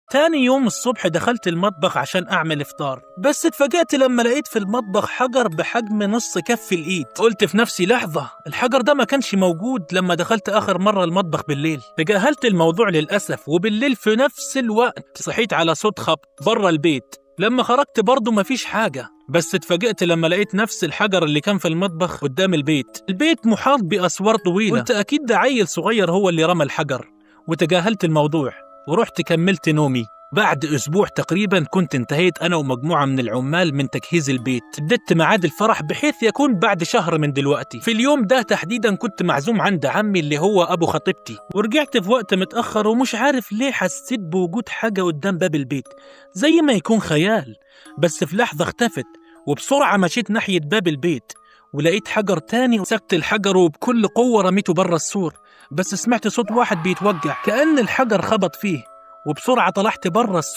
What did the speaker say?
تاني يوم الصبح دخلت المطبخ عشان أعمل إفطار، بس اتفاجأت لما لقيت في المطبخ حجر بحجم نص كف الإيد. قلت في نفسي لحظة، الحجر ده ما كانش موجود لما دخلت آخر مرة المطبخ بالليل. تجاهلت الموضوع للأسف، وبالليل في نفس الوقت صحيت على صوت خبط بره البيت. لما خرجت برضه مفيش حاجة، بس اتفاجأت لما لقيت نفس الحجر اللي كان في المطبخ قدام البيت. البيت محاط بأسوار طويلة. قلت أكيد ده عيل صغير هو اللي رمى الحجر، وتجاهلت الموضوع ورحت كملت نومي. بعد أسبوع تقريبا كنت انتهيت أنا ومجموعة من العمال من تجهيز البيت. حددت ميعاد الفرح بحيث يكون بعد شهر من دلوقتي. في اليوم ده تحديدا كنت معزوم عند عمي اللي هو أبو خطيبتي، ورجعت في وقت متأخر ومش عارف ليه حسيت بوجود حاجة قدام باب البيت زي ما يكون خيال، بس في لحظة اختفت. وبسرعة مشيت ناحية باب البيت ولقيت حجر تاني، وسكت الحجر وبكل قوة رميته برا السور. بس سمعت صوت واحد بيتوجع كأن الحجر خبط فيه، وبسرعة طلعت برا السور